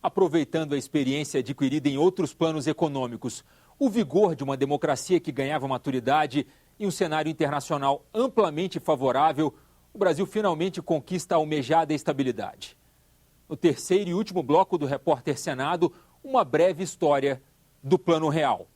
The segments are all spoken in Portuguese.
Aproveitando a experiência adquirida em outros planos econômicos, o vigor de uma democracia que ganhava maturidade e um cenário internacional amplamente favorável, o Brasil finalmente conquista a almejada estabilidade. No terceiro e último bloco do Repórter Senado, uma breve história do Plano Real.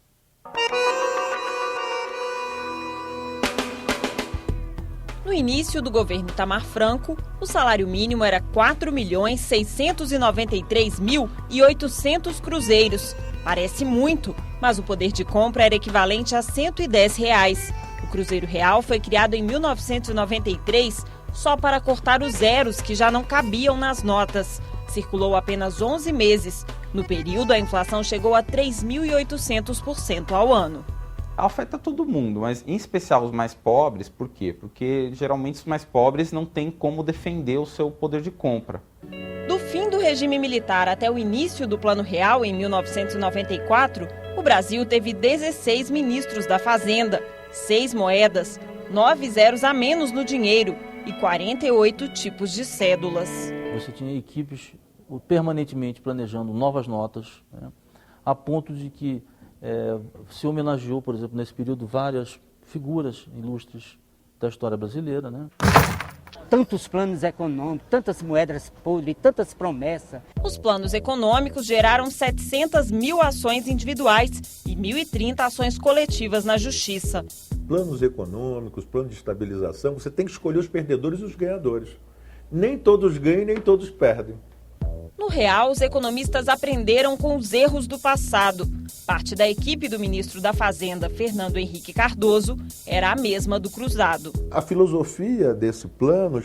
No início do governo Itamar Franco, o salário mínimo era R$ 4.693.800 cruzeiros. Parece muito, mas o poder de compra era equivalente a R$ 110. O Cruzeiro Real foi criado em 1993 só para cortar os zeros que já não cabiam nas notas. Circulou apenas 11 meses. No período, a inflação chegou a 3.800% ao ano. Afeta todo mundo, mas em especial os mais pobres. Por quê? Porque geralmente os mais pobres não têm como defender o seu poder de compra. Do fim do regime militar até o início do Plano Real, em 1994, o Brasil teve 16 ministros da Fazenda, 6 moedas, 9 zeros a menos no dinheiro e 48 tipos de cédulas. Você tinha equipes permanentemente planejando novas notas, né, a ponto de que se homenageou, por exemplo, nesse período, várias figuras ilustres da história brasileira, né? Tantos planos econômicos, tantas moedas podres, tantas promessas. Os planos econômicos geraram 700 mil ações individuais e 1.030 ações coletivas na Justiça. Planos econômicos, plano de estabilização, você tem que escolher os perdedores e os ganhadores. Nem todos ganham, nem todos perdem. No Real, os economistas aprenderam com os erros do passado. Parte da equipe do ministro da Fazenda, Fernando Henrique Cardoso, era a mesma do Cruzado. A filosofia desse plano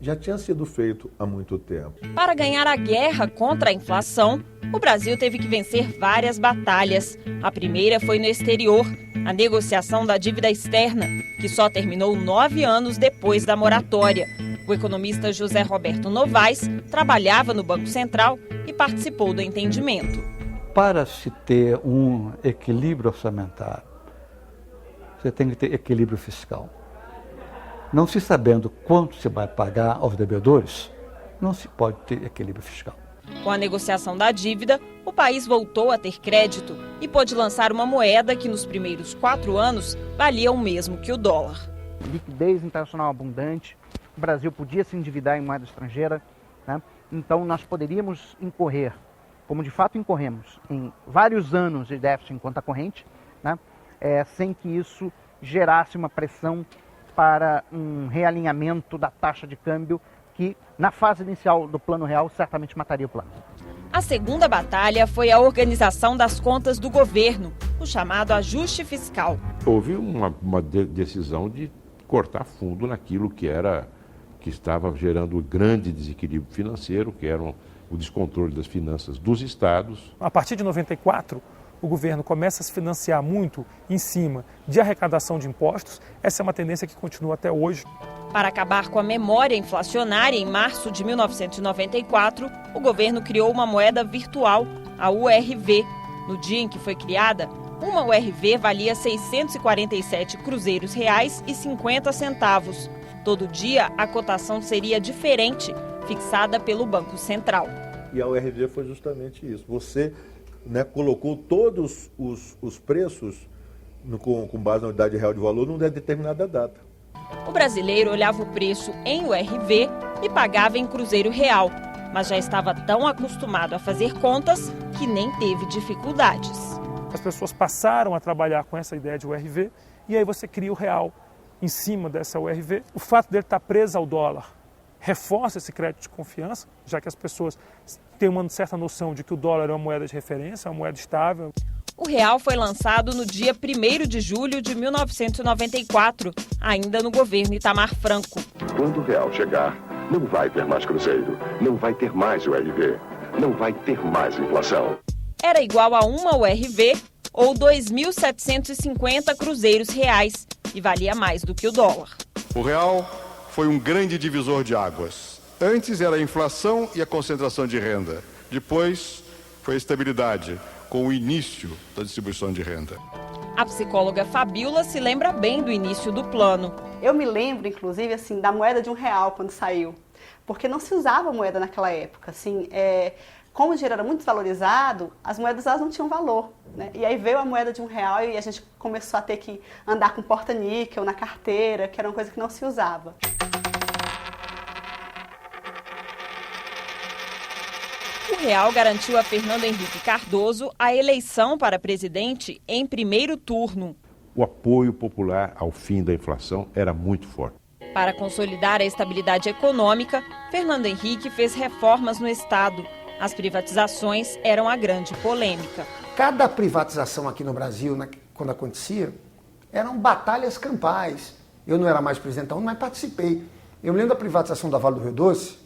já tinha sido feito há muito tempo. Para ganhar a guerra contra a inflação, o Brasil teve que vencer várias batalhas. A primeira foi no exterior, a negociação da dívida externa, que só terminou 9 anos depois da moratória. O economista José Roberto Novaes trabalhava no Banco Central e participou do entendimento. Para se ter um equilíbrio orçamentário, você tem que ter equilíbrio fiscal. Não se sabendo quanto se vai pagar aos devedores, não se pode ter equilíbrio fiscal. Com a negociação da dívida, o país voltou a ter crédito e pôde lançar uma moeda que nos primeiros 4 anos valia o mesmo que o dólar. Liquidez internacional abundante, o Brasil podia se endividar em moeda estrangeira, né? Então nós poderíamos incorrer, como de fato incorremos, em vários anos de déficit em conta corrente, né? Sem que isso gerasse uma pressão para um realinhamento da taxa de câmbio que, na fase inicial do Plano Real, certamente mataria o plano. A segunda batalha foi a organização das contas do governo, o chamado ajuste fiscal. Houve uma decisão de cortar fundo naquilo que estava gerando grande desequilíbrio financeiro, que era o descontrole das finanças dos estados. A partir de 94, o governo começa a se financiar muito em cima de arrecadação de impostos. Essa é uma tendência que continua até hoje. Para acabar com a memória inflacionária, em março de 1994, o governo criou uma moeda virtual, a URV. No dia em que foi criada, uma URV valia 647 cruzeiros reais e 50 centavos. Todo dia, a cotação seria diferente, fixada pelo Banco Central. E a URV foi justamente isso. Você colocou todos os preços com base na unidade real de valor numa determinada data. O brasileiro olhava o preço em URV e pagava em cruzeiro real, mas já estava tão acostumado a fazer contas que nem teve dificuldades. As pessoas passaram a trabalhar com essa ideia de URV e aí você cria o real em cima dessa URV. O fato dele estar preso ao dólar reforça esse crédito de confiança, já que as pessoas têm uma certa noção de que o dólar é uma moeda de referência, é uma moeda estável. O real foi lançado no dia 1º de julho de 1994, ainda no governo Itamar Franco. Quando o real chegar, não vai ter mais cruzeiro, não vai ter mais URV, não vai ter mais inflação. Era igual a uma URV ou 2.750 cruzeiros reais e valia mais do que o dólar. O real foi um grande divisor de águas. Antes era a inflação e a concentração de renda. Depois foi a estabilidade, com o início da distribuição de renda. A psicóloga Fabiola se lembra bem do início do plano. Eu me lembro, inclusive, da moeda de R$1 quando saiu, porque não se usava moeda naquela época. como o dinheiro era muito desvalorizado, as moedas elas não tinham valor, né? E aí veio a moeda de R$1 e a gente começou a ter que andar com porta-níquel na carteira, que era uma coisa que não se usava. O real garantiu a Fernando Henrique Cardoso a eleição para presidente em primeiro turno. O apoio popular ao fim da inflação era muito forte. Para consolidar a estabilidade econômica, Fernando Henrique fez reformas no Estado. As privatizações eram a grande polêmica. Cada privatização aqui no Brasil, quando acontecia, eram batalhas campais. Eu não era mais presidente da ONU, mas participei. Eu me lembro da privatização da Vale do Rio Doce,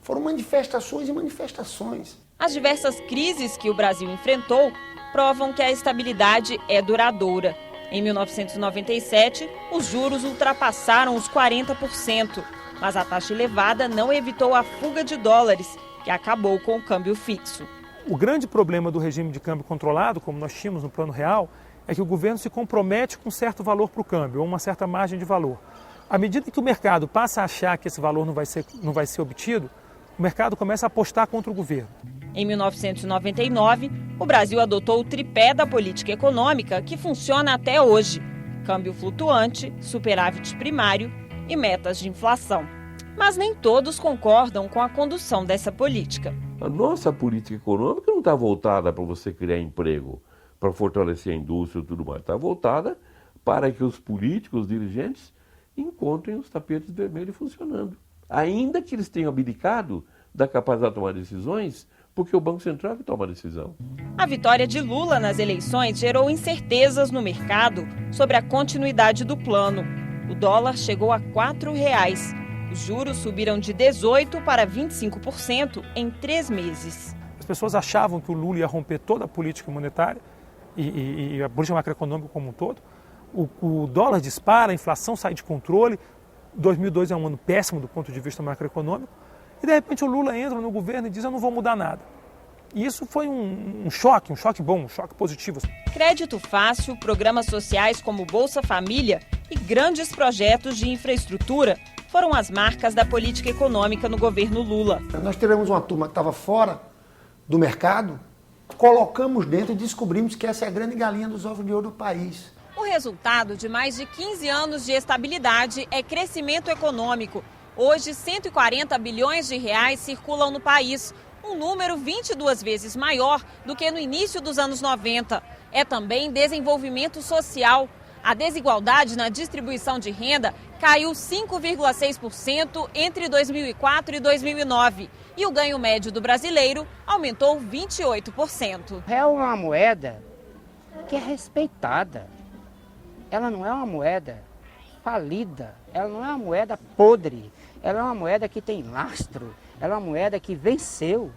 foram manifestações e manifestações. As diversas crises que o Brasil enfrentou provam que a estabilidade é duradoura. Em 1997, os juros ultrapassaram os 40%, mas a taxa elevada não evitou a fuga de dólares, que acabou com o câmbio fixo. O grande problema do regime de câmbio controlado, como nós tínhamos no Plano Real, é que o governo se compromete com um certo valor para o câmbio, ou uma certa margem de valor. À medida que o mercado passa a achar que esse valor não vai ser obtido, o mercado começa a apostar contra o governo. Em 1999, o Brasil adotou o tripé da política econômica que funciona até hoje: câmbio flutuante, superávit primário e metas de inflação. Mas nem todos concordam com a condução dessa política. A nossa política econômica não está voltada para você criar emprego, para fortalecer a indústria e tudo mais. Está voltada para que os políticos, os dirigentes, encontrem os tapetes vermelhos funcionando. Ainda que eles tenham abdicado da capacidade de tomar decisões, porque o Banco Central é que toma a decisão. A vitória de Lula nas eleições gerou incertezas no mercado sobre a continuidade do plano. O dólar chegou a R$4. Os juros subiram de 18% para 25% em 3 meses. As pessoas achavam que o Lula ia romper toda a política monetária e a política macroeconômica como um todo. O dólar dispara, a inflação sai de controle. 2002 é um ano péssimo do ponto de vista macroeconômico. E de repente o Lula entra no governo e diz: eu não vou mudar nada. E isso foi um choque bom, um choque positivo. Crédito fácil, programas sociais como Bolsa Família e grandes projetos de infraestrutura foram as marcas da política econômica no governo Lula. Nós tivemos uma turma que estava fora do mercado, colocamos dentro e descobrimos que essa é a grande galinha dos ovos de ouro do país. O resultado de mais de 15 anos de estabilidade é crescimento econômico. Hoje, 140 bilhões de reais circulam no país, um número 22 vezes maior do que no início dos anos 90. É também desenvolvimento social. A desigualdade na distribuição de renda caiu 5,6% entre 2004 e 2009. E o ganho médio do brasileiro aumentou 28%. O real é uma moeda que é respeitada. Ela não é uma moeda falida, ela não é uma moeda podre, ela é uma moeda que tem lastro, ela é uma moeda que venceu,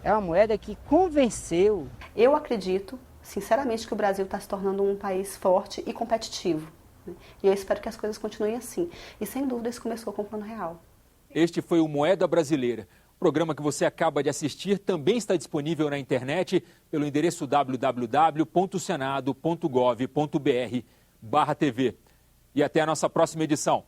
é uma moeda que convenceu. Eu acredito, sinceramente, que o Brasil está se tornando um país forte e competitivo, né? E eu espero que as coisas continuem assim. E sem dúvida isso começou com o Plano Real. Este foi o Moeda Brasileira. O programa que você acaba de assistir também está disponível na internet pelo endereço www.senado.gov.br/TV. E até a nossa próxima edição.